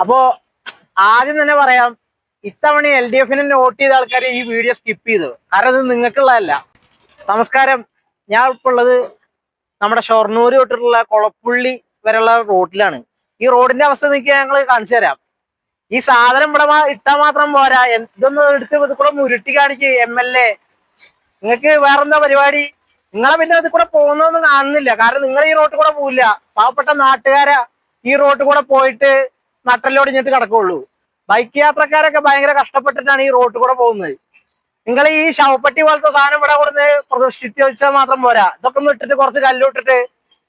അപ്പോ ആദ്യം തന്നെ പറയാം, ഇത്തവണ LDF-ന് വോട്ട് ചെയ്ത ആൾക്കാർ ഈ വീഡിയോ സ്കിപ്പ് ചെയ്തു. കാരണം ഇത് നിങ്ങൾക്കുള്ളതല്ല. നമസ്കാരം, ഞാൻ ഇപ്പോൾ ഉള്ളത് നമ്മുടെ ഷൊർണൂർ തൊട്ടുള്ള കൊളപ്പുള്ളി വരെയുള്ള റോഡിലാണ്. ഈ റോഡിന്റെ അവസ്ഥ നിങ്ങൾക്ക് ഞങ്ങൾ കാണിച്ചു തരാം. ഈ സാധനം ഇവിടെ ഇട്ടാൽ മാത്രം പോരാ, ഇതൊന്നും എടുത്ത് ഇത് കൂടെ മുരുട്ടി കാണിക്ക് MLA. നിങ്ങൾക്ക് വേറെന്താ പരിപാടി? നിങ്ങളെ പിന്നെ ഇത് കൂടെ പോകുന്നതൊന്നും കാണുന്നില്ല. കാരണം നിങ്ങൾ ഈ റോഡിൽ കൂടെ പോവില്ല. പാവപ്പെട്ട നാട്ടുകാരാ ഈ റോഡിൽ കൂടെ പോയിട്ട് നട്ടലോടിഞ്ഞിട്ട് കിടക്കുള്ളൂ. ബൈക്ക് യാത്രക്കാരൊക്കെ ഭയങ്കര കഷ്ടപ്പെട്ടിട്ടാണ് ഈ റോഡിൽ കൂടെ പോകുന്നത്. നിങ്ങൾ ഈ ശവപ്പെട്ടി പോലത്തെ സാധനം ഇവിടെ കൊടുന്ന് പ്രതിഷ്ഠിച്ച് വെച്ചാൽ മാത്രം പോരാ. ഇതൊക്കെ ഒന്ന് ഇട്ടിട്ട് കുറച്ച് കല്ലിട്ടിട്ട്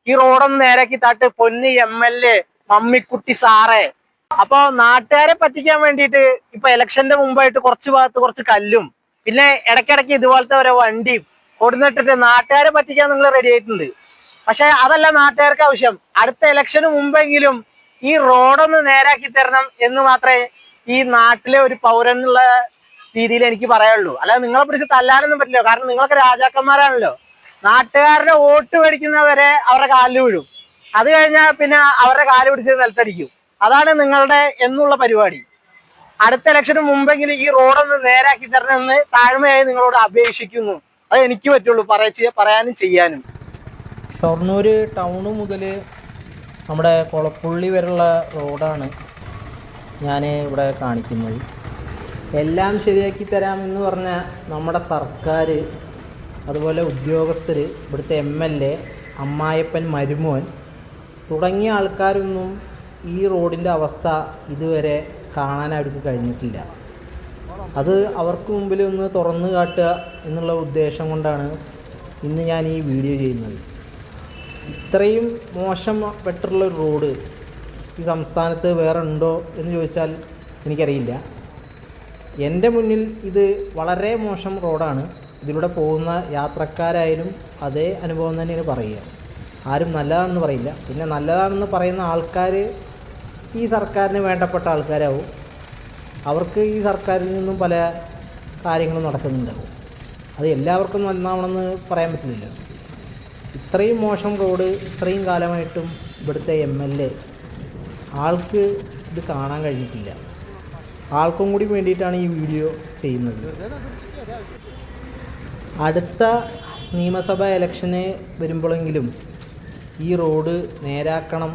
ഈ റോഡൊന്ന് നേരാക്കി താട്ട് പൊന്നി MLA മമ്മിക്കുട്ടി സാറേ. അപ്പൊ നാട്ടുകാരെ പറ്റിക്കാൻ വേണ്ടിയിട്ട് ഇപ്പൊ ഇലക്ഷന്റെ മുമ്പായിട്ട് കുറച്ച് ഭാഗത്ത് കുറച്ച് കല്ലും പിന്നെ ഇടയ്ക്കിടയ്ക്ക് ഇതുപോലത്തെ ഓരോ വണ്ടിയും കൊടുന്നിട്ടിട്ട് നാട്ടുകാരെ പറ്റിക്കാൻ നിങ്ങൾ റെഡി ആയിട്ടുണ്ട്. പക്ഷെ അതല്ല നാട്ടുകാർക്ക് ആവശ്യം. അടുത്ത ഇലക്ഷന് മുമ്പെങ്കിലും ഈ റോഡൊന്ന് നേരാക്കി തരണം എന്ന് മാത്രമേ ഈ നാട്ടിലെ ഒരു പൗരൻ എന്നുള്ള രീതിയിൽ എനിക്ക് പറയാനുള്ളൂ. അല്ലാതെ നിങ്ങളെ പിടിച്ച് തല്ലാനൊന്നും പറ്റില്ല. കാരണം നിങ്ങളൊക്കെ രാജാക്കന്മാരാണല്ലോ. നാട്ടുകാരുടെ വോട്ട് മേടിക്കുന്നവരെ അവരുടെ കാലിൽ വീഴും. അത് കഴിഞ്ഞാൽ പിന്നെ അവരുടെ കാല് പിടിച്ച് നിലത്തടിക്കും. അതാണ് നിങ്ങളുടെ എന്നുള്ള പരിപാടി. അടുത്ത ഇലക്ഷന് മുമ്പെങ്കിലും ഈ റോഡൊന്ന് നേരാക്കി തരണമെന്ന് താഴ്മയായി നിങ്ങളോട് അപേക്ഷിക്കുന്നു. അത് എനിക്ക് പറ്റുള്ളൂ പറയാനും ചെയ്യാനും. ഷൊർണൂർ ടൗണ് മുതൽ നമ്മുടെ കൊളപ്പുള്ളി വരെയുള്ള റോഡാണ് ഞാൻ ഇവിടെ കാണിക്കുന്നത്. എല്ലാം ശരിയാക്കി തരാമെന്ന് പറഞ്ഞ നമ്മുടെ സർക്കാർ, അതുപോലെ ഉദ്യോഗസ്ഥർ, ഇവിടുത്തെ MLA, അമ്മായപ്പൻ മരുമോൻ തുടങ്ങിയ ആൾക്കാരൊന്നും ഈ റോഡിൻ്റെ അവസ്ഥ ഇതുവരെ കാണാൻ അവർക്ക് കഴിഞ്ഞിട്ടില്ല. അത് അവർക്ക് മുമ്പിൽ ഒന്ന് തുറന്നു കാട്ടുക എന്നുള്ള ഉദ്ദേശം കൊണ്ടാണ് ഇന്ന് ഞാൻ ഈ വീഡിയോ ചെയ്യുന്നത്. ഇത്രയും മോശപ്പെട്ടുള്ള റോഡ് ഈ സംസ്ഥാനത്ത് വേറെ ഉണ്ടോ എന്ന് ചോദിച്ചാൽ എനിക്കറിയില്ല. എൻ്റെ മുന്നിൽ ഇത് വളരെ മോശം റോഡാണ്. ഇതിലൂടെ പോകുന്ന യാത്രക്കാരായാലും അതേ അനുഭവം തന്നെയാണ് പറയുക. ആരും നല്ലതാണെന്ന് പറയില്ല. പിന്നെ നല്ലതാണെന്ന് പറയുന്ന ആൾക്കാർ ഈ സർക്കാരിന് വേണ്ടപ്പെട്ട ആൾക്കാരാവും. അവർക്ക് ഈ സർക്കാരിൽ നിന്നും പല കാര്യങ്ങളും നടക്കുന്നുണ്ടാവും. അത് എല്ലാവർക്കും നന്നാവണമെന്ന് പറയാൻ പറ്റില്ലല്ലോ. ഇത്രയും മോശം റോഡ് ഇത്രയും കാലമായിട്ടും ഇവിടുത്തെ MLA ആൾക്ക് ഇത് കാണാൻ കഴിഞ്ഞിട്ടില്ല. ആൾക്കും കൂടി വേണ്ടിയിട്ടാണ് ഈ വീഡിയോ ചെയ്യുന്നത്. അടുത്ത നിയമസഭാ ഇലക്ഷന് വരുമ്പോഴെങ്കിലും ഈ റോഡ് നേരാക്കണം,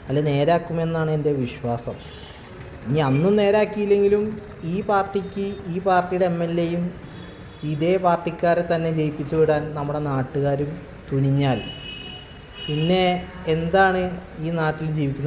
അല്ല നേരാക്കുമെന്നാണ് എൻ്റെ വിശ്വാസം. ഇനി അന്നും നേരാക്കിയില്ലെങ്കിലും ഈ പാർട്ടിക്ക്, ഈ പാർട്ടിയുടെ MLAയും ഇതേ പാർട്ടിക്കാരെ തന്നെ ജയിപ്പിച്ചു വിടാൻ നമ്മുടെ നാട്ടുകാരും തുനിഞ്ഞാൽ പിന്നെ എന്താണ് ഈ നാട്ടിൽ ജീവിക്കുന്ന